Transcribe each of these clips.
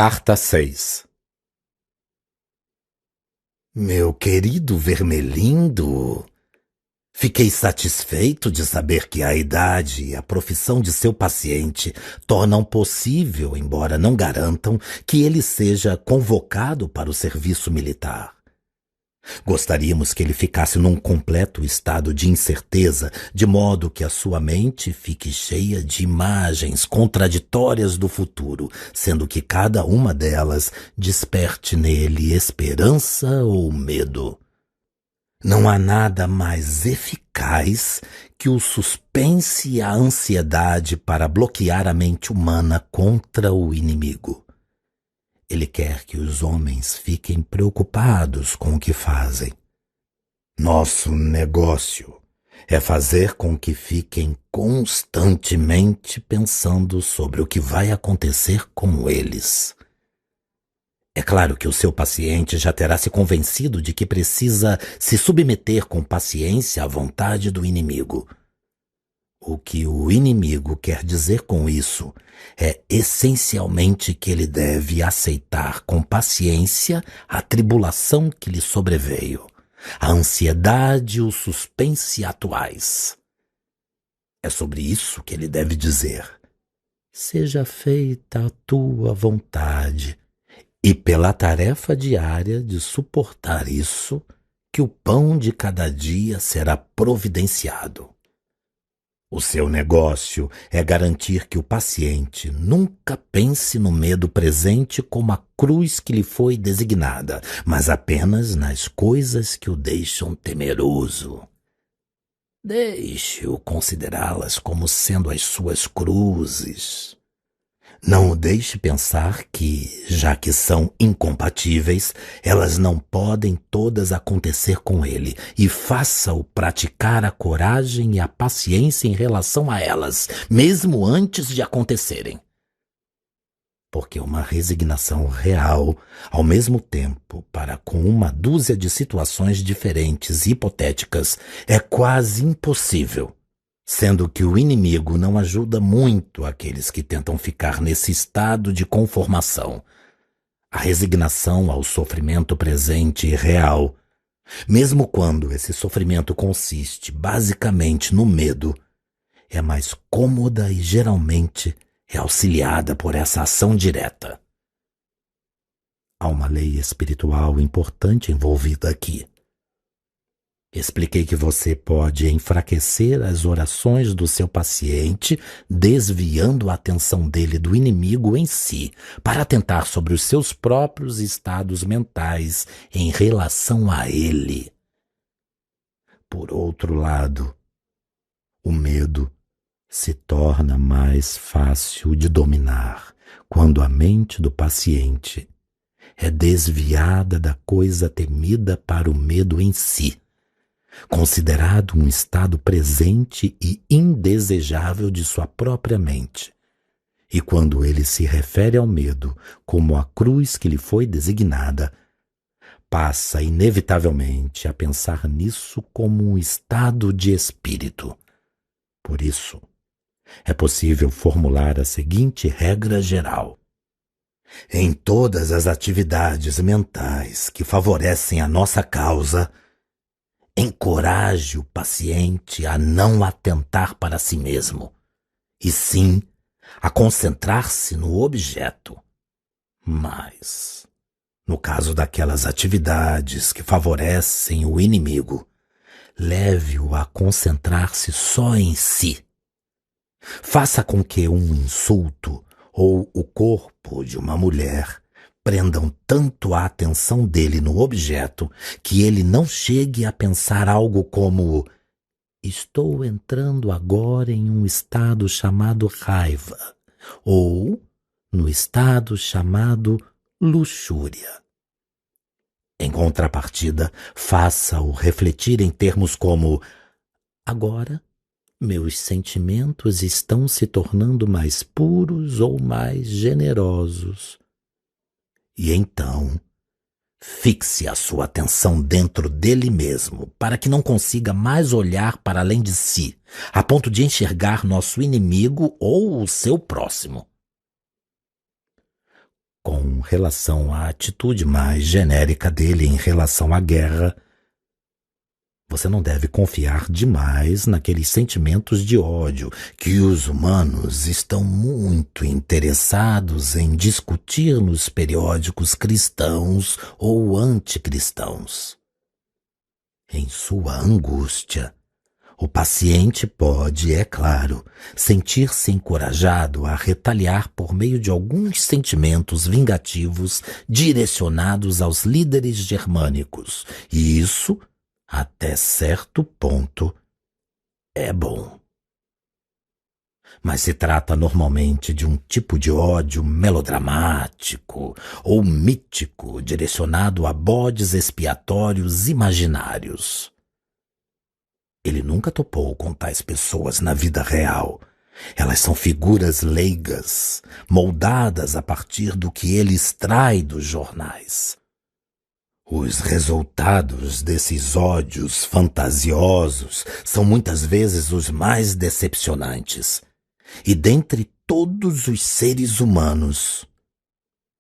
Carta 6. Meu querido Vermelindo, fiquei satisfeito de saber que a idade e a profissão de seu paciente tornam possível, embora não garantam, que ele seja convocado para o serviço militar. Gostaríamos que ele ficasse num completo estado de incerteza, de modo que a sua mente fique cheia de imagens contraditórias do futuro, sendo que cada uma delas desperte nele esperança ou medo. Não há nada mais eficaz que o suspense e a ansiedade para bloquear a mente humana contra o inimigo. Ele quer que os homens fiquem preocupados com o que fazem. Nosso negócio é fazer com que fiquem constantemente pensando sobre o que vai acontecer com eles. É claro que o seu paciente já terá se convencido de que precisa se submeter com paciência à vontade do inimigo. O que o inimigo quer dizer com isso é essencialmente que ele deve aceitar com paciência a tribulação que lhe sobreveio, a ansiedade e o suspense atuais. É sobre isso que ele deve dizer: seja feita a tua vontade, e pela tarefa diária de suportar isso, que o pão de cada dia será providenciado. O seu negócio é garantir que o paciente nunca pense no medo presente como a cruz que lhe foi designada, mas apenas nas coisas que o deixam temeroso. Deixe-o considerá-las como sendo as suas cruzes. Não o deixe pensar que, já que são incompatíveis, elas não podem todas acontecer com ele, e faça-o praticar a coragem e a paciência em relação a elas, mesmo antes de acontecerem. Porque uma resignação real, ao mesmo tempo, para com uma dúzia de situações diferentes e hipotéticas, é quase impossível. Sendo que o inimigo não ajuda muito aqueles que tentam ficar nesse estado de conformação. A resignação ao sofrimento presente e real, mesmo quando esse sofrimento consiste basicamente no medo, é mais cômoda e geralmente é auxiliada por essa ação direta. Há uma lei espiritual importante envolvida aqui. Expliquei que você pode enfraquecer as orações do seu paciente, desviando a atenção dele do inimigo em si, para atentar sobre os seus próprios estados mentais em relação a ele. Por outro lado, o medo se torna mais fácil de dominar quando a mente do paciente é desviada da coisa temida para o medo em si, considerado um estado presente e indesejável de sua própria mente. E quando ele se refere ao medo como a cruz que lhe foi designada, passa inevitavelmente a pensar nisso como um estado de espírito. Por isso, é possível formular a seguinte regra geral: em todas as atividades mentais que favorecem a nossa causa, encoraje o paciente a não atentar para si mesmo, e sim a concentrar-se no objeto. Mas, no caso daquelas atividades que favorecem o inimigo, leve-o a concentrar-se só em si. Faça com que um insulto ou o corpo de uma mulher prendam tanto a atenção dele no objeto que ele não chegue a pensar algo como: estou entrando agora em um estado chamado raiva, ou no estado chamado luxúria. Em contrapartida, faça-o refletir em termos como: agora meus sentimentos estão se tornando mais puros ou mais generosos. E então, fixe a sua atenção dentro dele mesmo, para que não consiga mais olhar para além de si, a ponto de enxergar nosso inimigo ou o seu próximo. Com relação à atitude mais genérica dele em relação à guerra, você não deve confiar demais naqueles sentimentos de ódio que os humanos estão muito interessados em discutir nos periódicos cristãos ou anticristãos. Em sua angústia, o paciente pode, é claro, sentir-se encorajado a retaliar por meio de alguns sentimentos vingativos direcionados aos líderes germânicos, e isso, até certo ponto, é bom. Mas se trata normalmente de um tipo de ódio melodramático ou mítico direcionado a bodes expiatórios imaginários. Ele nunca topou com tais pessoas na vida real. Elas são figuras leigas, moldadas a partir do que ele extrai dos jornais. Os resultados desses ódios fantasiosos são muitas vezes os mais decepcionantes. E dentre todos os seres humanos,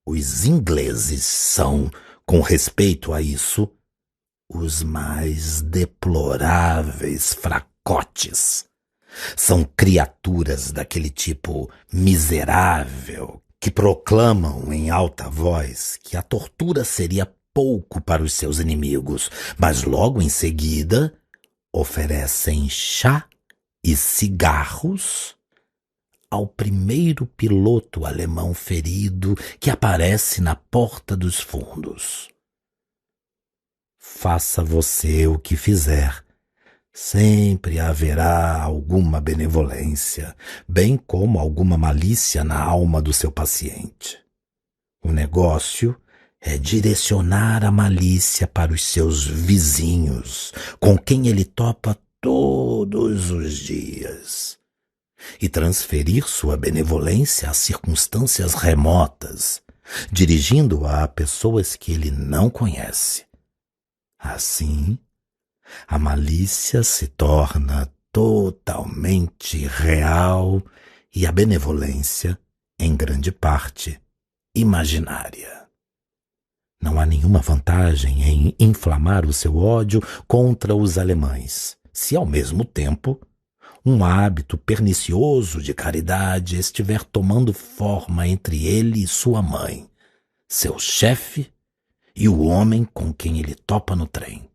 os ingleses são, com respeito a isso, os mais deploráveis fracotes. São criaturas daquele tipo miserável que proclamam em alta voz que a tortura seria pouco para os seus inimigos, mas logo em seguida oferecem chá e cigarros ao primeiro piloto alemão ferido que aparece na porta dos fundos. Faça você o que fizer, sempre haverá alguma benevolência, bem como alguma malícia na alma do seu paciente. O negócio é direcionar a malícia para os seus vizinhos, com quem ele topa todos os dias, e transferir sua benevolência a circunstâncias remotas, dirigindo-a a pessoas que ele não conhece. Assim, a malícia se torna totalmente real e a benevolência, em grande parte, imaginária. Não há nenhuma vantagem em inflamar o seu ódio contra os alemães, se ao mesmo tempo um hábito pernicioso de caridade estiver tomando forma entre ele e sua mãe, seu chefe e o homem com quem ele topa no trem.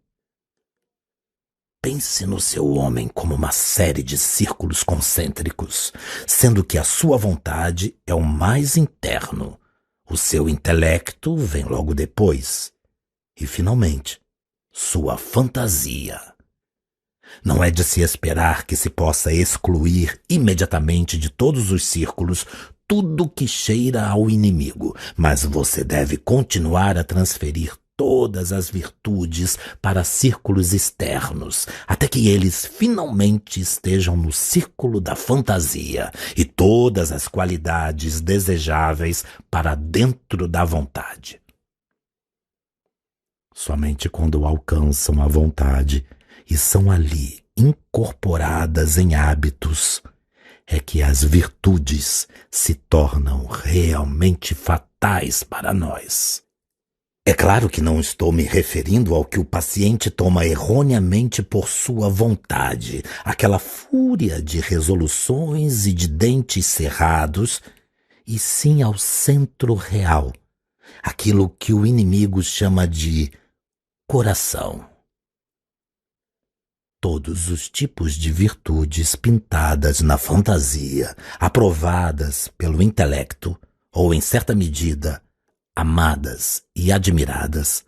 Pense no seu homem como uma série de círculos concêntricos, sendo que a sua vontade é o mais interno, o seu intelecto vem logo depois, e, finalmente, sua fantasia. Não é de se esperar que se possa excluir imediatamente de todos os círculos tudo que cheira ao inimigo, mas você deve continuar a transferir todas as virtudes para círculos externos, até que eles finalmente estejam no círculo da fantasia e todas as qualidades desejáveis para dentro da vontade. Somente quando alcançam a vontade e são ali incorporadas em hábitos é que as virtudes se tornam realmente fatais para nós. É claro que não estou me referindo ao que o paciente toma erroneamente por sua vontade, aquela fúria de resoluções e de dentes cerrados, e sim ao centro real, aquilo que o inimigo chama de coração. Todos os tipos de virtudes pintadas na fantasia, aprovadas pelo intelecto, ou em certa medida, amadas e admiradas,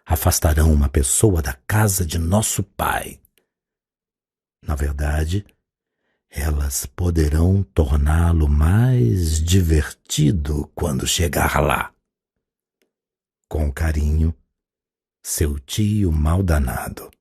afastarão uma pessoa da casa de nosso Pai. Na verdade, elas poderão torná-lo mais divertido quando chegar lá. Com carinho, seu tio maldanado.